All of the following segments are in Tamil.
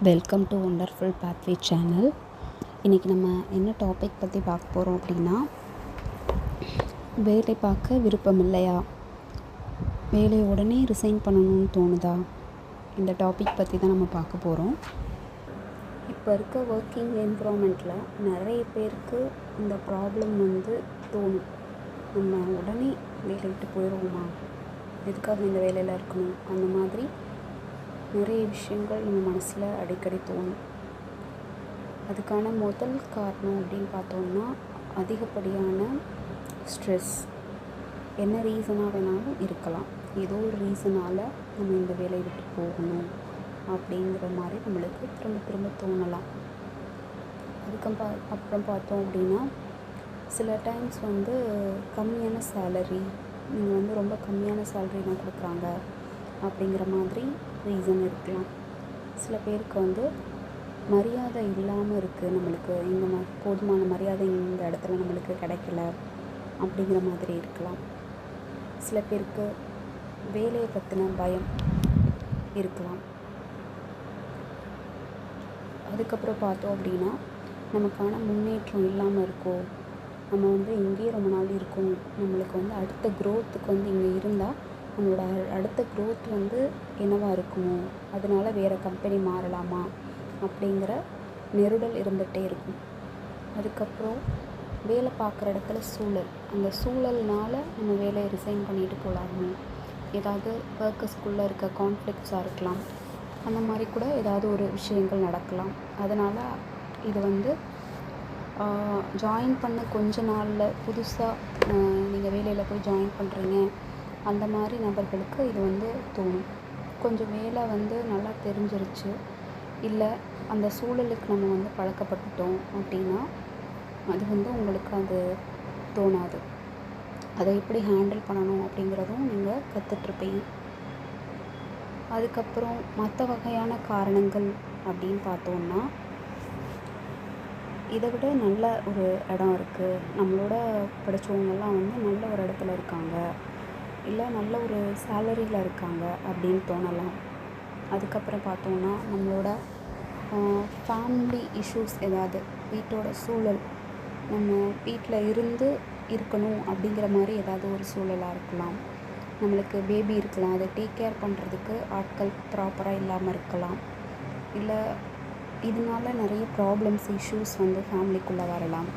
Welcome to wonderful pathway channel. இன்றைக்கி நம்ம என்ன டாபிக் பற்றி பார்க்க போகிறோம் அப்படின்னா, வேலை பார்க்க விருப்பம் இல்லையா, வேலையை உடனே ரிசைன் பண்ணணும்னு தோணுதா, இந்த டாபிக் பற்றி தான் நம்ம பார்க்க போகிறோம். இப்போ இருக்க ஒர்க்கிங் என்விரான்மெண்ட்டில் நிறைய பேருக்கு இந்த ப்ராப்ளம் தோணும். நம்ம உடனே வேலை விட்டு போயிடுவோமா, எதுக்காக இந்த வேலையில் இருக்கணும், அந்த மாதிரி நிறைய விஷயங்கள் நம்ம மனசில் அடிக்கடி தோணும். அதுக்கான முதல் காரணம் அப்படின்னு பார்த்தோம்னா, அதிகப்படியான ஸ்ட்ரெஸ். என்ன ரீசனாக வேணாலும் இருக்கலாம். ஏதோ ஒரு ரீசனால் நம்ம இந்த வேலையை விட்டு போகணும் அப்படிங்கிற மாதிரி நம்மளுக்கு திரும்ப திரும்ப தோணலாம். அப்புறம் பார்த்தோம் அப்படின்னா, சில டைம்ஸ் கம்மியான சேலரி, நீங்கள் ரொம்ப கம்மியான சேலரி தான் கொடுக்குறாங்க அப்படிங்கிற மாதிரி ரீசன் இருக்கலாம். சில பேருக்கு மரியாதை இல்லாமல் இருக்குது, நம்மளுக்கு இந்த போதுமான மரியாதை இந்த இடத்துல நம்மளுக்கு கிடைக்கல அப்படிங்கிற மாதிரி இருக்கலாம். சில பேருக்கு வேலையை பற்றின பயம் இருக்கலாம். அதுக்கப்புறம் பார்த்தோம் அப்படின்னா, நமக்கான முன்னேற்றம் இல்லாமல் இருக்கோம், நம்ம இங்கேயே ரொம்ப நாள் இருக்கோம், நம்மளுக்கு அடுத்த க்ரோத்துக்கு இங்கே இருந்தால் நம்மளோட அடுத்த க்ரோத் என்னவாக இருக்குமோ, அதனால் வேறு கம்பெனி மாறலாமா அப்படிங்கிற நெருடல் இருந்துகிட்டே இருக்கும். அதுக்கப்புறம் வேலை பார்க்குற இடத்துல சூழல், அந்த சூழல்னால் நம்ம வேலையை ரிசைன் பண்ணிட்டு போகலாமோ, ஏதாவது ஒர்க்கர்ஸ்குள்ளே இருக்க கான்ஃப்ளிக்ட்ஸாக இருக்கலாம், அந்த மாதிரி கூட ஏதாவது ஒரு விஷயங்கள் நடக்கலாம். அதனால் இது ஜாயின் பண்ண கொஞ்ச நாளில் புதுசாக நீங்கள் வேலையில் போய் ஜாயின் பண்ணுறீங்க, அந்த மாதிரி நபர்களுக்கு இது தோணும். கொஞ்சம் வேலை நல்லா தெரிஞ்சிருச்சு, இல்லை அந்த சூழலுக்கு நம்ம பழக்கப்பட்டுட்டோம் அப்படின்னா அது உங்களுக்கு அது தோணாது. அதை எப்படி ஹேண்டில் பண்ணணும் அப்படிங்கிறதும் நீங்கள் கற்றுட்ருப்பீங்க. அதுக்கப்புறம் மற்ற வகையான காரணங்கள் அப்படின்னு பார்த்தோன்னா, இதை விட நல்ல ஒரு இடம் இருக்குது, நம்மளோட படித்தவங்கெல்லாம் நல்ல ஒரு இடத்துல இருக்காங்க, இல்லை நல்ல ஒரு சேலரியில் இருக்காங்க அப்படின்னு தோணலாம். அதுக்கப்புறம் பார்த்தோன்னா, நம்மளோட ஃபேமிலி இஷ்யூஸ், ஏதாவது வீட்டோட சூழல், நம்ம வீட்டில் இருக்கணும் அப்படிங்கிற மாதிரி ஏதாவது ஒரு சூழலாக இருக்கலாம். நம்மளுக்கு பேபி இருக்கலாம், அதை டேக் கேர் பண்ணுறதுக்கு ஆட்கள் ப்ராப்பராக இல்லாமல் இருக்கலாம். இல்லை இதனால நிறைய ப்ராப்ளம்ஸ், இஷ்யூஸ் ஃபேமிலிக்குள்ளே வரலாம்.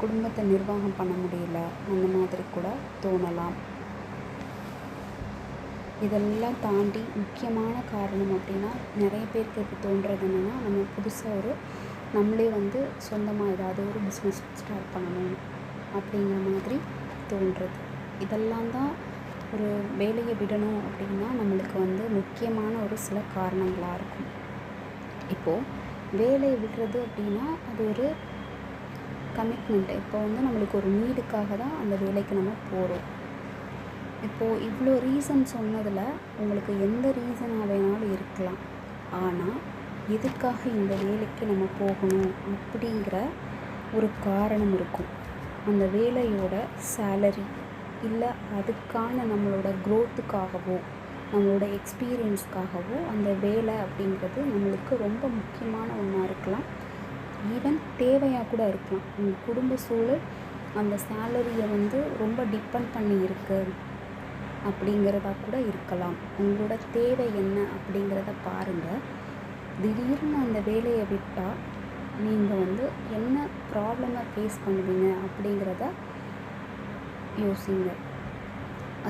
குடும்பத்தை நிர்வாகம் பண்ண முடியல, அந்த மாதிரி கூட தோணலாம். இதெல்லாம் தாண்டி முக்கியமான காரணம் அப்படின்னா, நிறைய பேருக்கு இப்போ தோன்றது என்னென்னா, நம்ம புதுசாக நம்மளே சொந்தமாக ஏதாவது ஒரு பிஸ்னஸ் ஸ்டார்ட் பண்ணணும் அப்படிங்கிற மாதிரி தோன்றுறது. இதெல்லாம் தான் ஒரு வேலையை விடணும் அப்படின்னா நம்மளுக்கு முக்கியமான ஒரு சில காரணங்களாக இருக்கும். இப்போது வேலையை விடுறது அப்படின்னா அது ஒரு கமிட்மெண்ட். இப்போ நம்மளுக்கு ஒரு நீடுக்காக தான் அந்த வேலைக்கு நம்ம போகிறோம். இப்போது இவ்வளோ ரீசன் சொன்னதில் உங்களுக்கு எந்த ரீசனாக வேணாலும் இருக்கலாம், ஆனால் எதுக்காக இந்த வேலைக்கு நம்ம போகணும் அப்படிங்கிற ஒரு காரணம் இருக்கும். அந்த வேலையோட சேலரி, இல்லை அதுக்கான நம்மளோட க்ரோத்துக்காகவோ நம்மளோட எக்ஸ்பீரியன்ஸ்க்காகவோ அந்த வேலை அப்படிங்கிறது நம்மளுக்கு ரொம்ப முக்கியமான ஒன்றா இருக்கலாம். ஈவன் தேவையாக கூட இருக்கலாம். உங்கள் குடும்ப சூழல் அந்த சேலரியை ரொம்ப டிபெண்ட் பண்ணி இருக்குது அப்படிங்கிறதா கூட இருக்கலாம். உங்களோட தேவை என்ன அப்படிங்கிறத பாருங்கள். திடீர்னு அந்த வேலையை விட்டால் நீங்கள் என்ன ப்ராப்ளமை ஃபேஸ் பண்ணுவீங்க அப்படிங்கிறத யோசிங்க.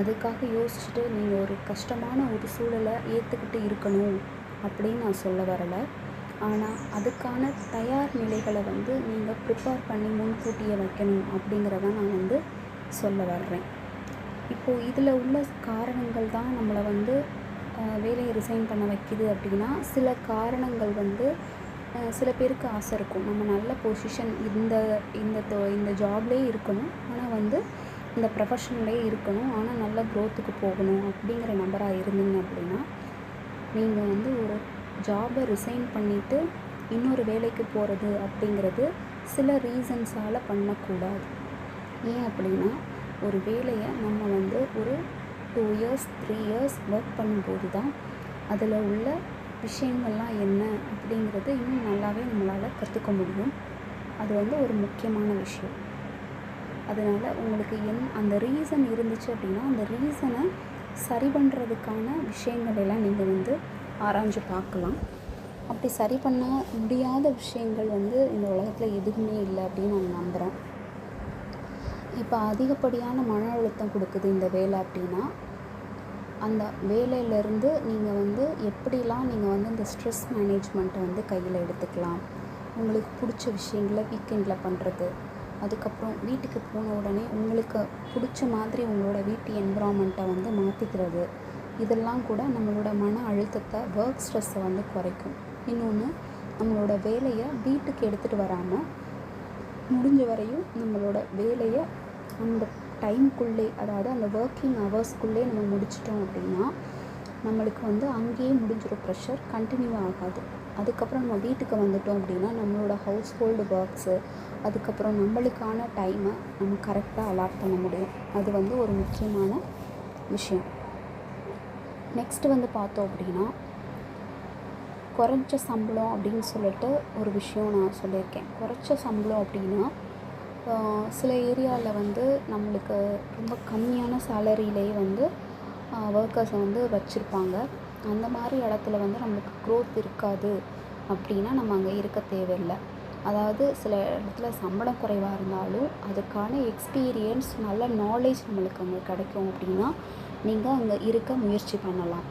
அதுக்காக யோசிச்சுட்டு நீங்கள் ஒரு கஷ்டமான ஒரு சூழலை ஏற்றுக்கிட்டு இருக்கணும் அப்படின்னு நான் சொல்ல வரலை. ஆனால் அதுக்கான தயார் நிலைகளை நீங்கள் ப்ரிப்பேர் பண்ணி முன்கூட்டியே வைக்கணும் அப்படிங்கிறத நான் சொல்ல வர்றேன். இப்போது இதில் உள்ள காரணங்கள் தான் நம்மளை வேலையை ரிசைன் பண்ண வைக்கிது அப்படின்னா, சில காரணங்கள் சில பேருக்கு ஆசை இருக்கும், நம்ம நல்ல பொசிஷன் இந்த ஜாப்லேயே இருக்கணும், ஆனால் இந்த ப்ரொஃபஷன்லேயே இருக்கணும், ஆனால் நல்ல க்ரோத்துக்கு போகணும் அப்படிங்கிற நபராக இருந்தீங்க அப்படின்னா, நீங்கள் ஒரு ஜாபை ரிசைன் பண்ணிவிட்டு இன்னொரு வேலைக்கு போகிறது அப்படிங்கிறது சில ரீசன்ஸால் பண்ணக்கூடாது. ஏன் அப்படின்னா, ஒரு வேலையை நம்ம ஒரு 2 years 3 years ஒர்க் பண்ணும்போது தான் அதில் உள்ள விஷயங்கள்லாம் என்ன அப்படிங்கிறது இன்னும் நல்லாவே நம்மளால் கற்றுக்க முடியும். அது வந்து ஒரு முக்கியமான விஷயம். அதனால் உங்களுக்கு அந்த ரீசன் இருந்துச்சு அப்படின்னா அந்த ரீசனை சரி பண்ணுறதுக்கான விஷயங்கள் எல்லாம் நீங்கள் வந்து ஆராய்ஞ்சு பார்க்கலாம். அப்படி சரி பண்ண முடியாத விஷயங்கள் வந்து இந்த உலகத்தில் எதுவுமே இல்லை அப்படின்னு நான் நம்புகிறேன். இப்போ அதிகப்படியான மன அழுத்தம் கொடுக்குது இந்த வேலை அப்படின்னா, அந்த வேலையிலேருந்து நீங்கள் வந்து எப்படிலாம் நீங்கள் வந்து இந்த ஸ்ட்ரெஸ் மேனேஜ்மெண்ட்டை வந்து கையில் எடுத்துக்கலாம். உங்களுக்கு பிடிச்ச விஷயங்களை வீக்கெண்டில் பண்ணுறது, அதுக்கப்புறம் வீட்டுக்கு போன உடனே உங்களுக்கு பிடிச்ச மாதிரி உங்களோட வீட்டு என்விரான்மெண்ட்டை வந்து மாற்றிக்கிறது, இதெல்லாம் கூட நம்மளோட மன அழுத்தத்தை, ஒர்க் ஸ்ட்ரெஸ்ஸை வந்து குறைக்கும். இன்னொன்று, நம்மளோட வேலையை வீட்டுக்கு எடுத்துகிட்டு வராமல் முடிஞ்ச வரையும் நம்மளோட வேலையை அந்த டைம்குள்ளே, அதாவது அந்த ஒர்க்கிங் ஹவர்ஸ்க்குள்ளே நம்ம முடிச்சிட்டோம் அப்படின்னா நம்மளுக்கு வந்து அங்கேயே முடிஞ்சிடும், ப்ரெஷர் கண்டினியூ ஆகாது. அதுக்கப்புறம் நம்ம வீட்டுக்கு வந்துட்டோம் அப்படின்னா நம்மளோட ஹவுஸ் ஹோல்டு ஒர்க்ஸு, அதுக்கப்புறம் நம்மளுக்கான டைமை நம்ம கரெக்டாக அலாட் பண்ண முடியும். அது வந்து ஒரு முக்கியமான விஷயம். நெக்ஸ்ட்டு வந்து பார்த்தோம் அப்படின்னா, குறைஞ்ச சம்பளம் அப்படின்னு சொல்லிட்டு ஒரு விஷயம் நான் சொல்லியிருக்கேன். குறைச்ச சம்பளம் அப்படின்னா சில ஏரியாவில் வந்து நம்மளுக்கு ரொம்ப கம்மியான சேலரியிலேயே வந்து ஒர்க்கர்ஸை வந்து வச்சுருப்பாங்க. அந்த மாதிரி இடத்துல வந்து நம்மளுக்கு க்ரோத் இருக்காது அப்படின்னா நம்ம அங்கே இருக்க தேவையில்லை. அதாவது சில இடத்துல சம்பளம் குறைவாக இருந்தாலும் அதுக்கான எக்ஸ்பீரியன்ஸ், நல்ல நாலேஜ் நம்மளுக்கு அங்கே கிடைக்கும் அப்படின்னா நீங்கள் அங்கே இருக்க முயற்சி பண்ணலாம்.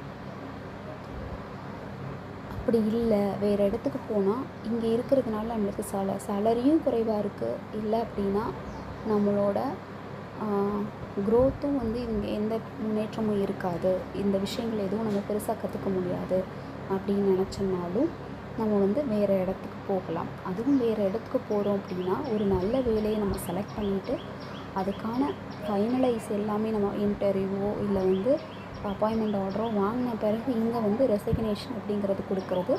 அப்படி இல்லை, வேறு இடத்துக்கு போனால் இங்கே இருக்கிறதுனால நம்மளுக்கு சேலரியும் குறைவாக இருக்குது, இல்லை அப்படின்னா நம்மளோட க்ரோத்தும் வந்து இங்கே எந்த முன்னேற்றமும் இருக்காது, இந்த விஷயங்கள் எதுவும் நம்ம பெருசாக கற்றுக்க முடியாது அப்படின்னு நினச்சோம்னாலும் நம்ம வந்து வேறு இடத்துக்கு போகலாம். அதுவும் வேறு இடத்துக்கு போகிறோம் அப்படின்னா ஒரு நல்ல வேலையை நம்ம செலக்ட் பண்ணிவிட்டு அதுக்கான ஃபைனலைஸ் எல்லாமே நம்ம இன்டர்வியூவோ இல்லை வந்து அப்பாயின்மெண்ட் ஆர்டரோ வாங்கின பிறகு இங்கே வந்து ரெசிக்னேஷன் அப்படிங்கிறது கொடுக்கறது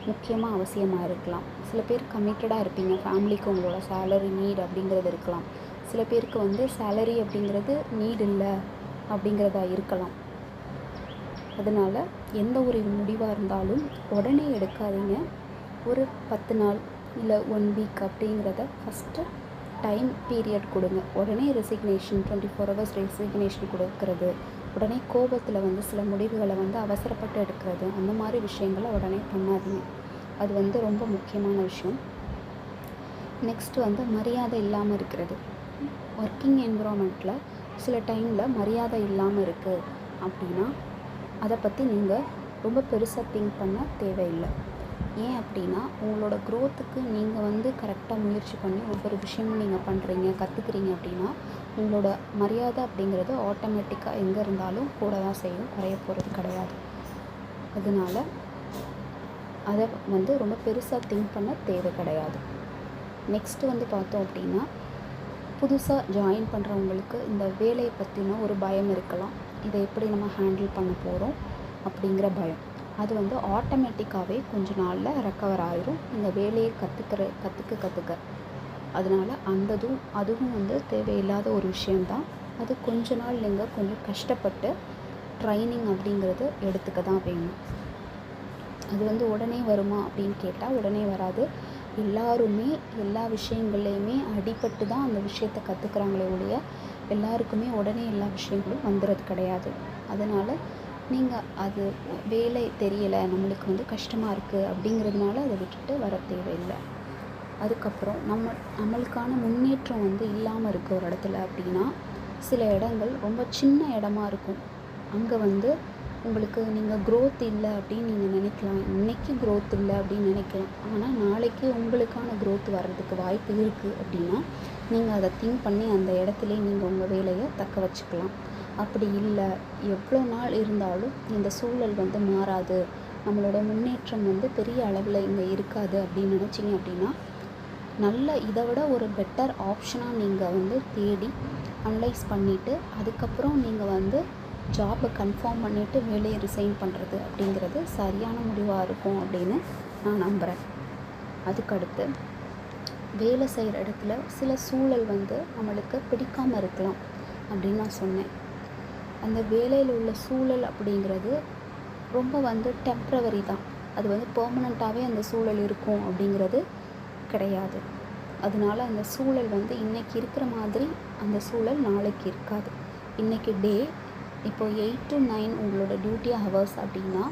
முக்கியமாக அவசியமாக இருக்கலாம். சில பேர் கமிட்டடாக இருப்பீங்க, ஃபேமிலிக்கு உங்களோட சேலரி நீட் அப்படிங்கிறது இருக்கலாம். சில பேருக்கு வந்து சேலரி அப்படிங்கிறது நீட் இல்லை அப்படிங்கிறதா இருக்கலாம். அதனால் எந்த ஒரு முடிவாக இருந்தாலும் உடனே எடுக்காதீங்க. ஒரு 10 நாள் இல்லை 1 வீக் அப்படிங்கிறத ஃபஸ்ட்டு டைம் பீரியட் கொடுங்க. உடனே ரெசிக்னேஷன் 24 hours ரெசிக்னேஷன் கொடுக்கறது, உடனே கோபத்தில் வந்து சில முடிவுகளை வந்து அவசரப்பட்டு எடுக்கிறது, அந்த மாதிரி விஷயங்களை உடனே பண்ணாதீங்க. அது வந்து ரொம்ப முக்கியமான விஷயம். நெக்ஸ்ட்டு வந்து மரியாதை இல்லாமல் இருக்கிறது. ஒர்க்கிங் என்விரான்மெண்ட்டில் சில டைமில் மரியாதை இல்லாமல் இருக்குது அப்படின்னா அதை பற்றி நீங்கள் ரொம்ப பெருசாக திங்க் பண்ண தேவையில்லை. ஏன் அப்படின்னா உங்களோட க்ரோத்துக்கு நீங்கள் வந்து கரெக்டாக முயற்சி பண்ணி ஒவ்வொரு விஷயமும் நீங்கள் பண்ணுறீங்க, கற்றுக்குறீங்க அப்படின்னா உங்களோட மரியாதை அப்படிங்கிறது ஆட்டோமேட்டிக்காக எங்கே இருந்தாலும் கூட தான் செய்யும், குறைய போகிறது கிடையாது. அதனால் அதை வந்து ரொம்ப பெருசாக திங்க் பண்ண தேவை கிடையாது. நெக்ஸ்ட்டு வந்து பார்த்தோம் அப்படின்னா, புதுசாக ஜாயின் பண்ணுறவங்களுக்கு இந்த வேலையை பற்றின ஒரு பயம் இருக்கலாம். இதை எப்படி நம்ம ஹேண்டில் பண்ண போகிறோம் அப்படிங்கிற பயம். அது வந்து ஆட்டோமேட்டிக்காகவே கொஞ்ச நாளில் ரெக்கவர் ஆயிரும், இந்த வேலையை கற்றுக்க. அதனால் அதுவும் வந்து தேவையில்லாத ஒரு விஷயந்தான். அது கொஞ்ச நாள் நீங்கள் கொஞ்சம் கஷ்டப்பட்டு ட்ரைனிங் அப்படிங்கிறது எடுத்துக்க தான் வேணும். அது வந்து உடனே வருமா அப்படின்னு கேட்டால் உடனே வராது. எல்லாருமே எல்லா விஷயங்கள்லையுமே அடிபட்டு தான் அந்த விஷயத்தை கற்றுக்குறாங்களே ஒழிய எல்லாருக்குமே உடனே எல்லா விஷயங்களும் வந்துடுறது கிடையாது. அதனால் நீங்கள் அது வேலை தெரியலை, நம்மளுக்கு வந்து கஷ்டமாக இருக்குது அப்படிங்கிறதுனால அதை விட்டுட்டு வர தேவையில்லை. அதுக்கப்புறம் நம்மளுக்கான முன்னேற்றம் வந்து இல்லாமல் இருக்க ஒரு இடத்துல அப்படின்னா சில இடங்கள் ரொம்ப சின்ன இடமா இருக்கும். அங்கே வந்து உங்களுக்கு நீங்கள் க்ரோத் இல்லை அப்படின்னு நீங்கள் நினைக்கலாம். இன்றைக்கி க்ரோத் இல்லை அப்படின்னு நினைக்கலாம். ஆனால் நாளைக்கு உங்களுக்கான க்ரோத் வர்றதுக்கு வாய்ப்பு இருக்குது அப்படின்னா நீங்கள் அதை திங்க் பண்ணி அந்த இடத்துலையே நீங்கள் உங்கள் வேலையை தக்க வச்சுக்கலாம். அப்படி இல்லை, எவ்வளோ நாள் இருந்தாலும் இந்த சூழல் வந்து மாறாது, நம்மளோட முன்னேற்றம் வந்து பெரிய அளவில் இங்கே இருக்காது அப்படின்னு நினச்சிங்க அப்படின்னா இதை விட ஒரு பெட்டர் ஆப்ஷனாக நீங்கள் வந்து தேடி அனலைஸ் பண்ணிவிட்டு அதுக்கப்புறம் நீங்கள் வந்து ஜாபை கன்ஃபார்ம் பண்ணிவிட்டு வேலையை ரிசைன் பண்ணுறது அப்படிங்கிறது சரியான முடிவாக இருக்கும் அப்படின்னு நான் நம்புகிறேன். அதுக்கடுத்து வேலை செய்கிற இடத்துல சில சூழல் வந்து நம்மளுக்கு பிடிக்காமல் இருக்கலாம் அப்படின்னு நான் சொன்னேன். அந்த வேலையில் உள்ள சூழல் அப்படிங்கிறது ரொம்ப வந்து டெம்ப்ரவரி தான். அது வந்து பெர்மனண்ட்டாகவே அந்த சூழல் இருக்கும் அப்படிங்கிறது கிடையாது. அதனால அந்த சூழல் வந்து இன்றைக்கி இருக்கிற மாதிரி அந்த சூழல் நாளைக்கு இருக்காது. இன்றைக்கி டே இப்போ 8 to 9 உங்களோட டியூட்டி ஹவர்ஸ் அப்படின்னா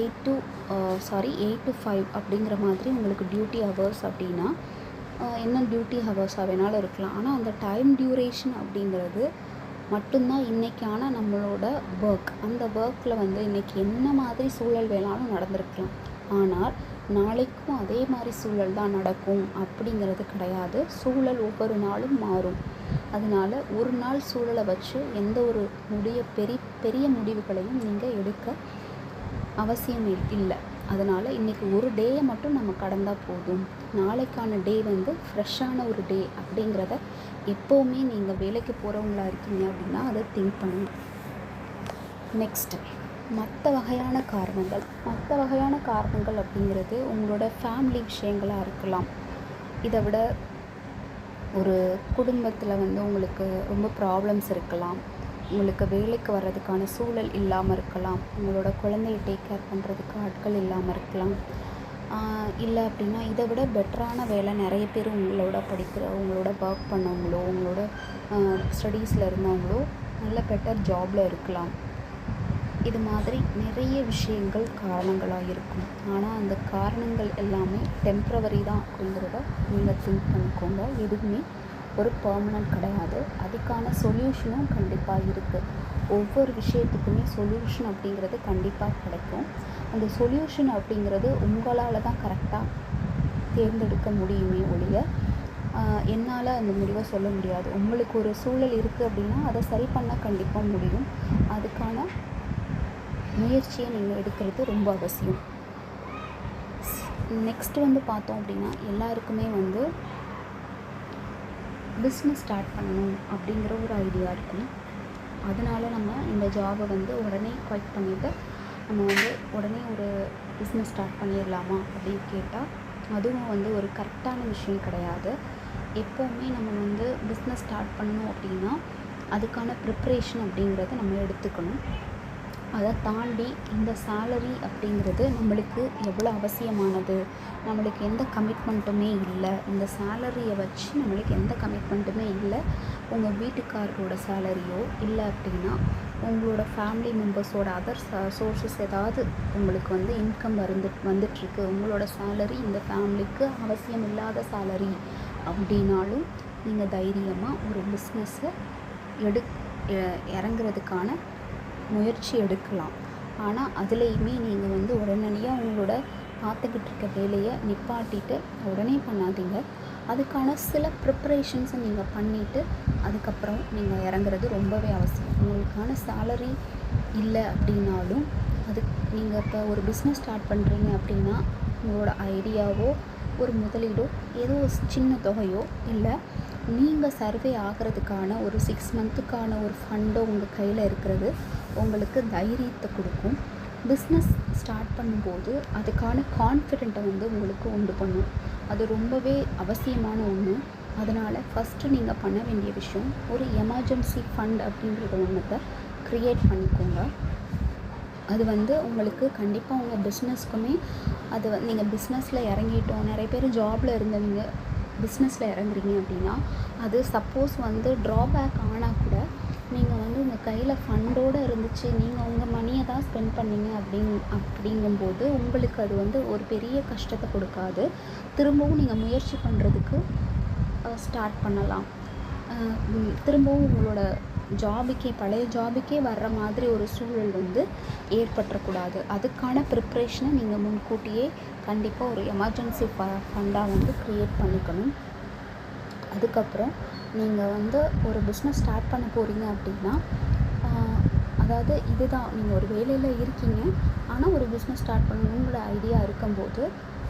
8 to 5 அப்படிங்கிற மாதிரி உங்களுக்கு டியூட்டி ஹவர்ஸ் அப்படின்னா என்ன டியூட்டி ஹவர்ஸாக வேணாலும் இருக்கலாம். ஆனால் அந்த டைம் டியூரேஷன் அப்படிங்கிறது மட்டும்தான் இன்றைக்கான நம்மளோட ஒர்க். அந்த ஒர்க்கில் வந்து இன்றைக்கி என்ன மாதிரி சூழல் வேணாலும் நடந்திருக்கலாம். ஆனால் நாளைக்கும் அதே மாதிரி சூழல் தான் நடக்கும் அப்படிங்கிறது கிடையாது. சூழல் ஒவ்வொரு நாளும் மாறும். அதனால் ஒரு நாள் சூழலை வச்சு எந்த ஒரு பெரிய முடிவுகளையும் நீங்கள் எடுக்க அவசியம் இல்லை. அதனால் இன்றைக்கி ஒரு டேயை மட்டும் நம்ம கடந்தால் போதும். நாளைக்கான டே வந்து ஃப்ரெஷ்ஷான ஒரு டே அப்படிங்கிறத எப்போவுமே நீங்கள் வேலைக்கு போகிறவங்களா இருக்கீங்க அப்படின்னா அதை திங்க் பண்ணணும். நெக்ஸ்ட்டு மற்ற வகையான காரணங்கள் அப்படிங்கிறது உங்களோட ஃபேமிலி விஷயங்களாக இருக்கலாம். இதை விட ஒரு குடும்பத்தில் வந்து உங்களுக்கு ரொம்ப ப்ராப்ளம்ஸ் இருக்கலாம். உங்களுக்கு வேலைக்கு வர்றதுக்கான சூழல் இல்லாமல் இருக்கலாம். உங்களோட குழந்தையை டேக் கேர் பண்ணுறதுக்கு ஆட்கள் இல்லாமல் இருக்கலாம். இல்லை அப்படின்னா இதை விட பெட்டரான வேலை நிறைய பேர் உங்களோட உங்களோட ஒர்க் பண்ணவங்களோ உங்களோட ஸ்டடீஸில் இருந்தவங்களோ நல்ல பெட்டர் ஜாபில் இருக்கலாம். இது மாதிரி நிறைய விஷயங்கள் காரணங்களாக இருக்கும். ஆனால் அந்த காரணங்கள் எல்லாமே டெம்ப்ரவரி தான் அப்படிங்கிறத நீங்கள் திங்க் பண்ணிக்கோங்க. எதுவுமே ஒரு பெர்மனன்ட் கிடையாது. அதுக்கான சொல்யூஷனும் கண்டிப்பாக இருக்குது. ஒவ்வொரு விஷயத்துக்குமே சொல்யூஷன் அப்படிங்கிறது கண்டிப்பாக கிடைக்கும். அந்த சொல்யூஷன் அப்படிங்கிறது உங்களால் தான் கரெக்டாக தேர்ந்தெடுக்க முடியுமே ஒழிய என்னால் அந்த முடிவை சொல்ல முடியாது. உங்களுக்கு ஒரு சூழல் இருக்குது அப்படின்னா அதை சரி பண்ண கண்டிப்பாக முடியும். அதுக்கான முயற்சியை நீங்கள் எடுக்கிறது ரொம்ப அவசியம். நெக்ஸ்ட் வந்து பார்த்தோம் அப்படின்னா எல்லாருக்குமே வந்து பிஸ்னஸ் ஸ்டார்ட் பண்ணணும் அப்படிங்கிற ஒரு ஐடியா இருக்கும். அதனால் நம்ம இந்த ஜாபை வந்து உடனே குவைட் பண்ணிவிட்டு நம்ம வந்து உடனே ஒரு பிஸ்னஸ் ஸ்டார்ட் பண்ணிடலாமா அப்படின்னு கேட்டால் அதுவும் வந்து ஒரு கரெக்டான விஷயம் கிடையாது. எப்போவுமே நம்ம வந்து பிஸ்னஸ் ஸ்டார்ட் பண்ணணும் அப்படின்னா அதுக்கான ப்ரிப்ரேஷன் அப்படிங்கிறத நம்ம எடுத்துக்கணும். அதை தாண்டி இந்த சேலரி அப்படிங்கிறது நம்மளுக்கு எவ்வளோ அவசியமானது, நம்மளுக்கு எந்த கமிட்மெண்ட்டுமே இல்லை. இந்த சேலரியை வச்சு நம்மளுக்கு எந்த கமிட்மெண்ட்டுமே இல்லை. உங்கள் வீட்டுக்காரரோட சேலரியோ இல்லை அப்படின்னா உங்களோட ஃபேமிலி மெம்பர்ஸோட அதர் சோர்ஸஸ் ஏதாவது உங்களுக்கு வந்து இன்கம் வந்துட்டுருக்கு. உங்களோட சேலரி இந்த ஃபேமிலிக்கு அவசியம் இல்லாத சேலரி அப்படின்னாலும் நீங்கள் தைரியமாக ஒரு பிஸ்னஸை இறங்குறதுக்கான முயற்சி எடுக்கலாம். ஆனால் அதுலேயுமே நீங்கள் வந்து உடனடியாக உங்களோட பார்த்துக்கிட்டு இருக்க வேலையை நிப்பாட்டிட்டு உடனே பண்ணாதீங்க. அதுக்கான சில ப்ரிப்பரேஷன்ஸை நீங்கள் பண்ணிவிட்டு அதுக்கப்புறம் நீங்கள் இறங்குறது ரொம்பவே அவசியம். உங்களுக்கான சேலரி இல்லை அப்படின்னாலும் நீங்கள் இப்போ ஒரு பிஸ்னஸ் ஸ்டார்ட் பண்ணுறீங்க அப்படின்னா உங்களோட ஐடியாவோ ஒரு முதலீடோ ஏதோ சின்ன தொகையோ இல்லை நீங்கள் சர்வே ஆகிறதுக்கான ஒரு 6 மந்த்துக்கான ஒரு ஃபண்டோ உங்கள் கையில் இருக்கிறது உங்களுக்கு தைரியத்தை கொடுக்கும். பிஸ்னஸ் ஸ்டார்ட் பண்ணும்போது அதுக்கான கான்ஃபிடென்ட்டை வந்து உங்களுக்கு உண்டு பண்ணும். அது ரொம்பவே அவசியமான ஒன்று. அதனால் ஃபஸ்ட்டு நீங்கள் பண்ண வேண்டிய விஷயம் ஒரு எமர்ஜென்சி ஃபண்ட் அப்படின்றத ஒன்றத்தை க்ரியேட் பண்ணிக்கோங்க. அது வந்து உங்களுக்கு கண்டிப்பாக உங்கள் பிஸ்னஸ்க்குமே அது நீங்கள் பிஸ்னஸில் இறங்கிட்டோம். நிறைய பேர் ஜாபில் இருந்தவங்க பிஸ்னஸில் இறங்குறீங்க அப்படின்னா அது சப்போஸ் வந்து ட்ராபேக் ஆனால் கூட நீங்கள் வந்து உங்கள் கையில் ஃபண்டோடு இருந்துச்சு, நீங்கள் உங்கள் மணியை தான் ஸ்பெண்ட் பண்ணீங்க அப்படிங்கும்போது உங்களுக்கு அது வந்து ஒரு பெரிய கஷ்டத்தை கொடுக்காது. திரும்பவும் நீங்கள் முயற்சி பண்ணுறதுக்கு ஸ்டார்ட் பண்ணலாம். திரும்பவும் உங்களோட பழைய ஜாபுக்கே வர்ற மாதிரி ஒரு சூழல் வந்து ஏற்பட்டுறக்கூடாது. அதுக்கான ப்ரிப்ரேஷனை நீங்கள் முன்கூட்டியே கண்டிப்பாக ஒரு எமர்ஜென்சி ஃபண்டாக வந்து க்ரியேட் பண்ணிக்கணும். அதுக்கப்புறம் நீங்கள் வந்து ஒரு பிஸ்னஸ் ஸ்டார்ட் பண்ண போகிறீங்க அப்படின்னா அதாவது இதுதான், நீங்கள் ஒரு வேலையில் இருக்கீங்க ஆனால் ஒரு பிஸ்னஸ் ஸ்டார்ட் பண்ணணுங்கிற ஐடியா இருக்கும்போது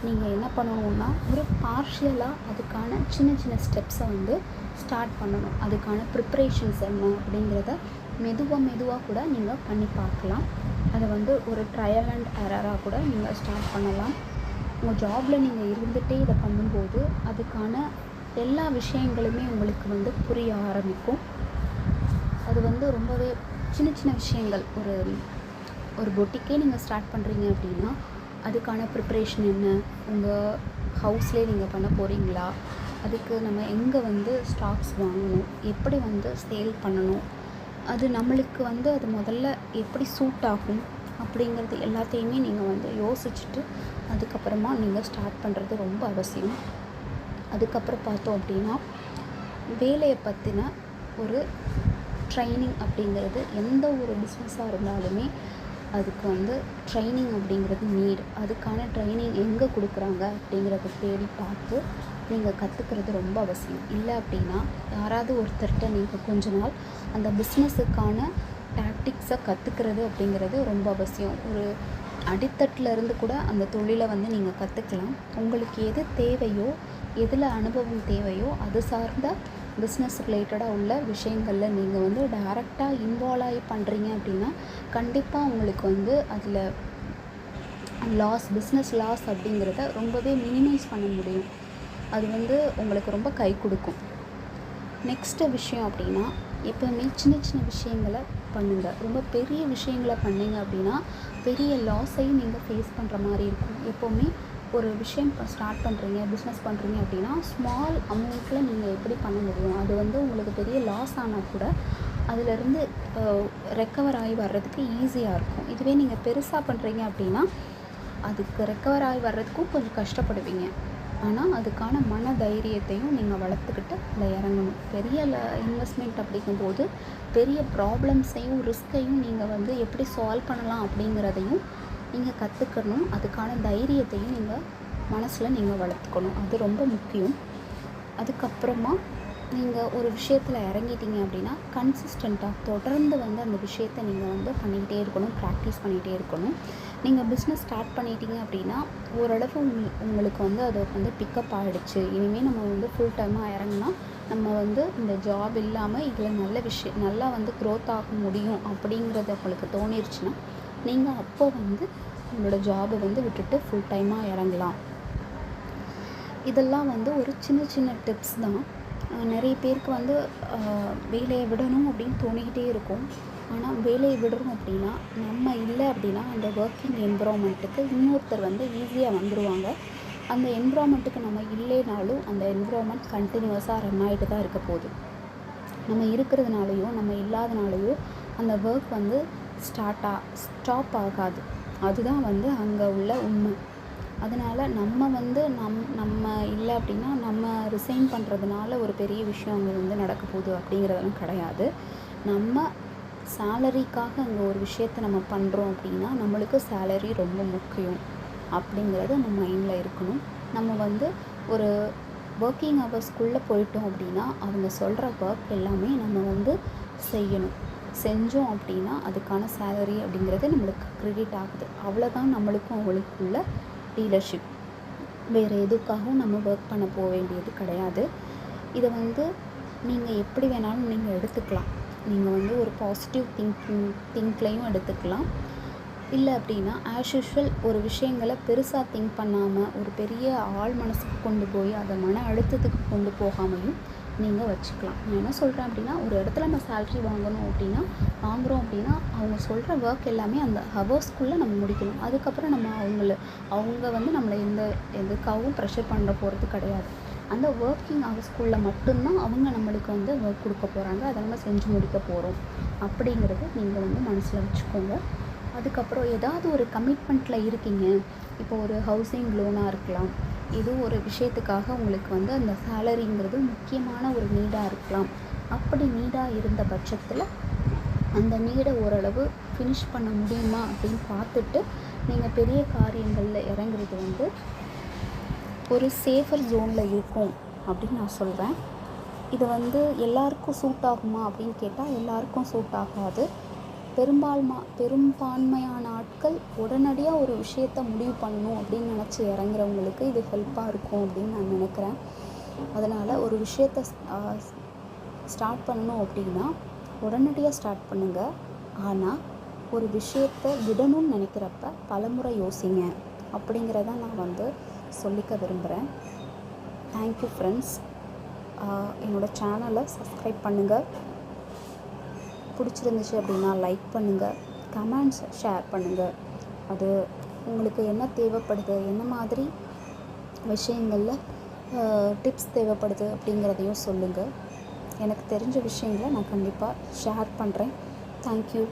நீங்கள் என்ன பண்ணணுன்னா ஒரு பார்ஷியலாக அதுக்கான சின்ன சின்ன ஸ்டெப்ஸை வந்து ஸ்டார்ட் பண்ணணும். அதுக்கான ப்ரிப்ரேஷன்ஸ் என்ன அப்படிங்கிறத மெதுவாக கூட நீங்கள் பண்ணி பார்க்கலாம். அதை வந்து ஒரு ட்ரையல் அண்ட் எரராக கூட நீங்கள் ஸ்டார்ட் பண்ணலாம். உங்கள் ஜாபில் நீங்கள் இருந்துகிட்டே இதை பண்ணும்போது அதுக்கான எல்லா விஷயங்களுமே உங்களுக்கு வந்து புரிய ஆரம்பிக்கும். அது வந்து ரொம்பவே சின்ன சின்ன விஷயங்கள். ஒரு பொட்டிக்கே நீங்கள் ஸ்டார்ட் பண்ணுறீங்க அப்படின்னா அதுக்கான ப்ரிப்ரேஷன் என்ன, உங்கள் ஹவுஸ்லேயே நீங்கள் பண்ண போகிறீங்களா, அதுக்கு நம்ம எங்கே வந்து ஸ்டாக்ஸ் வாங்கணும், எப்படி வந்து சேல் பண்ணணும், அது நம்மளுக்கு வந்து அது முதல்ல எப்படி சூட் ஆகும் அப்படிங்கிறது எல்லாத்தையுமே நீங்கள் வந்து யோசிச்சுட்டு அதுக்கப்புறமா நீங்கள் ஸ்டார்ட் பண்ணுறது ரொம்ப அவசியம். அதுக்கப்புறம் பார்த்தோம் அப்படின்னா வேலையை பற்றின ஒரு ட்ரைனிங் அப்படிங்கிறது எந்த ஒரு பிஸ்னஸாக இருந்தாலுமே அதுக்கு வந்து ட்ரைனிங் அப்படிங்கிறது நீட். அதுக்கான ட்ரைனிங் எங்கே கொடுக்குறாங்க அப்படிங்கிறத தேடி பார்த்து நீங்கள் கற்றுக்கிறது ரொம்ப அவசியம். இல்லை அப்படின்னா யாராவது ஒருத்தர்கிட்ட நீங்கள் கொஞ்ச நாள் அந்த பிஸ்னஸுக்கான டாக்டிக்ஸை கற்றுக்கிறது அப்படிங்கிறது ரொம்ப அவசியம். ஒரு அடித்தட்டில் இருந்து கூட அந்த தொழிலை வந்து நீங்கள் கற்றுக்கலாம். உங்களுக்கு எது தேவையோ, எதில் அனுபவம் தேவையோ அது சார்ந்த பிஸ்னஸ் ரிலேட்டடாக உள்ள விஷயங்களில் நீங்கள் வந்து டைரெக்டாக இன்வால்வ் ஆகி பண்ணுறீங்க அப்படின்னா கண்டிப்பாக உங்களுக்கு வந்து அதில் பிஸ்னஸ் லாஸ் அப்படிங்கிறத ரொம்பவே மினிமைஸ் பண்ண முடியும். அது வந்து உங்களுக்கு ரொம்ப கை கொடுக்கும். நெக்ஸ்ட்டு விஷயம் அப்படின்னா எப்போவுமே சின்ன சின்ன விஷயங்களை பண்ணுங்கள். ரொம்ப பெரிய விஷயங்களை பண்ணிங்க அப்படின்னா பெரிய லாஸையும் நீங்கள் ஃபேஸ் பண்ணுற மாதிரி இருக்கும். எப்போவுமே ஒரு விஷயம் ஸ்டார்ட் பண்ணுறீங்க, பிஸ்னஸ் பண்ணுறீங்க அப்படின்னா ஸ்மால் அமௌண்ட்டில் நீங்கள் எப்படி பண்ண முடியும், அது வந்து உங்களுக்கு பெரிய லாஸ் ஆனால் கூட அதிலேருந்து ரெக்கவர் ஆகி வர்றதுக்கு ஈஸியாக இருக்கும். இதுவே நீங்கள் பெருசாக பண்ணுறீங்க அப்படின்னா அதுக்கு ரெக்கவர் ஆகி வர்றதுக்கும் கொஞ்சம் கஷ்டப்படுவீங்க. ஆனால் அதுக்கான மன தைரியத்தையும் நீங்கள் வளர்த்துக்கிட்டு அதில் இறங்கணும். பெரிய இன்வெஸ்ட்மெண்ட் அப்படிங்கும்போது பெரிய ப்ராப்ளம்ஸையும் ரிஸ்கையும் நீங்கள் வந்து எப்படி சால்வ் பண்ணலாம் அப்படிங்கிறதையும் நீங்கள் கற்றுக்கணும். அதுக்கான தைரியத்தையும் நீங்கள் மனசில் நீங்கள் வளர்த்துக்கணும். அது ரொம்ப முக்கியம். அதுக்கப்புறமா நீங்கள் ஒரு விஷயத்தில் இறங்கிட்டீங்க அப்படின்னா கன்சிஸ்டண்ட்டாக தொடர்ந்து வந்து அந்த விஷயத்தை நீங்கள் வந்து பண்ணிக்கிட்டே இருக்கணும், ப்ராக்டிஸ் பண்ணிகிட்டே இருக்கணும். நீங்கள் பிஸ்னஸ் ஸ்டார்ட் பண்ணிட்டீங்க அப்படின்னா ஓரளவு உங்களுக்கு வந்து அது வந்து பிக்கப் ஆகிடுச்சு, இனிமேல் நம்ம வந்து ஃபுல் டைமாக இறங்கினா நம்ம வந்து இந்த ஜாப் இல்லாமல் இதில் நல்லா வந்து க்ரோத் ஆக முடியும் அப்படிங்கிறது உங்களுக்கு தோணிருச்சுன்னா நீங்கள் அப்போ வந்து உங்களோட ஜாபை வந்து விட்டுட்டு ஃபுல் டைமாக இறங்கலாம். இதெல்லாம் வந்து ஒரு சின்ன சின்ன டிப்ஸ் தான். நிறைய பேருக்கு வந்து வேலையை விடணும் அப்படின்னு தோணிக்கிட்டே இருக்கும். ஆனால் வேலையை விடுறோம் அப்படின்னா நம்ம இல்லை அப்படின்னா அந்த ஒர்க்கிங் என்விரான்மெண்ட்டுக்கு இன்னொருத்தர் வந்து ஈஸியாக வந்துடுவாங்க. அந்த என்விரான்மெண்ட்டுக்கு நம்ம இல்லைனாலும் அந்த என்விரான்மெண்ட் கண்டினியூஸாக ரன் ஆகிட்டு தான் இருக்க போகுது. நம்ம இருக்கிறதுனாலையோ நம்ம இல்லாதனாலையோ அந்த ஒர்க் வந்து ஸ்டாப் ஆகாது. அதுதான் வந்து அங்கே உள்ள உண்மை. அதனால் நம்ம வந்து நம்ம இல்லை அப்படின்னா நம்ம ரிசைன் பண்ணுறதுனால ஒரு பெரிய விஷயம் அங்கே வந்து நடக்க போகுது அப்படிங்கிறதெல்லாம் கிடையாது. நம்ம சேலரிக்காக அங்கே ஒரு விஷயத்தை நம்ம பண்ணுறோம் அப்படின்னா நம்மளுக்கு சேலரி ரொம்ப முக்கியம் அப்படிங்கிறது நம்ம மைண்டில் இருக்கணும். நம்ம வந்து ஒரு ஒர்க்கிங் ஹவர்ஸ்க்குள்ளே போயிட்டோம் அப்படின்னா அவங்க சொல்கிற ஒர்க் எல்லாமே நம்ம வந்து செஞ்சோம் அப்படின்னா அதுக்கான சேலரி அப்படிங்கிறது நம்மளுக்கு க்ரெடிட் ஆகுது. அவ்வளோதான் நம்மளுக்கும் அவங்களுக்குள்ள டீலர்ஷிப். வேறு எதுக்காகவும் நம்ம ஒர்க் பண்ண போக வேண்டியது கிடையாது. இதை வந்து நீங்கள் எப்படி வேணாலும் நீங்கள் எடுத்துக்கலாம். நீங்கள் வந்து ஒரு பாசிட்டிவ் திங்க்லையும் எடுத்துக்கலாம். இல்லை அப்படின்னா ஆஸ் யூஷுவல் ஒரு விஷயங்களை பெருசாக திங்க் பண்ணாமல் ஒரு பெரிய ஆள் மனசுக்கு கொண்டு போய் அதை மன அழுத்தத்துக்கு கொண்டு போகாமையும் நீங்கள் வச்சுக்கலாம். நான் என்ன சொல்கிறேன் அப்படின்னா ஒரு இடத்துல நம்ம சேல்ரி வாங்குகிறோம் அப்படின்னா அவங்க சொல்கிற ஒர்க் எல்லாமே அந்த ஹவர்ஸ்க்குள்ளே நம்ம முடிக்கணும். அதுக்கப்புறம் நம்ம அவங்க வந்து நம்மளை எதுக்காகவும் ப்ரெஷர் பண்ண போகிறது கிடையாது. அந்த ஒர்க்கிங் ஹவர்ஸ்க்குள்ளே மட்டும்தான் அவங்க நம்மளுக்கு வந்து ஒர்க் கொடுக்க போகிறாங்க, அதை நம்ம செஞ்சு முடிக்க போகிறோம் அப்படிங்கிறத நீங்கள் வந்து மனசில் வச்சுக்கோங்க. அதுக்கப்புறம் ஏதாவது ஒரு கமிட்மெண்ட்டில் இருக்கீங்க, இப்போ ஒரு ஹவுசிங் லோனாக இருக்கலாம், ஏதோ ஒரு விஷயத்துக்காக உங்களுக்கு வந்து அந்த சேலரிங்கிறது முக்கியமான ஒரு நீடாக இருக்கலாம். அப்படி நீடாக இருந்த பட்சத்தில் அந்த நீடை ஓரளவு ஃபினிஷ் பண்ண முடியுமா அப்படின்னு பார்த்துட்டு நீங்கள் பெரிய காரியங்களில் இறங்குறது வந்து ஒரு சேஃபர் ஜோனில் இருக்கும் அப்படின்னு நான் சொல்கிறேன். இது வந்து எல்லாருக்கும் சூட் ஆகுமா அப்படின்னு கேட்டால் எல்லாருக்கும் சூட் ஆகாது. பெரும்பான்மையான ஆட்கள் உடனடியாக ஒரு விஷயத்தை முடிவு பண்ணணும் அப்படின்னு நினச்சி இறங்குறவங்களுக்கு இது ஹெல்ப்பாக இருக்கும் அப்படின்னு நான் நினைக்கிறேன். அதனால் ஒரு விஷயத்தை ஸ்டார்ட் பண்ணணும் அப்படின்னா உடனடியாக ஸ்டார்ட் பண்ணுங்கள். ஆனால் ஒரு விஷயத்தை விடணும்னு நினைக்கிறப்ப பலமுறை யோசிங்க அப்படிங்கிறத நான் வந்து சொல்லிக்க விரும்புகிறேன். Thank you friends. என்னோடய சேனலை சப்ஸ்கிரைப் பண்ணுங்கள். பிடிச்சிருந்துச்சு அப்படின்னா லைக் பண்ணுங்கள், கமெண்ட்ஸ் ஷேர் பண்ணுங்கள். அது உங்களுக்கு என்ன தேவைப்படுது, என்ன மாதிரி விஷயங்களில் டிப்ஸ் தேவைப்படுது அப்படிங்கிறதையும் சொல்லுங்கள். எனக்கு தெரிஞ்ச விஷயங்களை நான் கண்டிப்பாக ஷேர் பண்ணுறேன். தேங்க்யூ.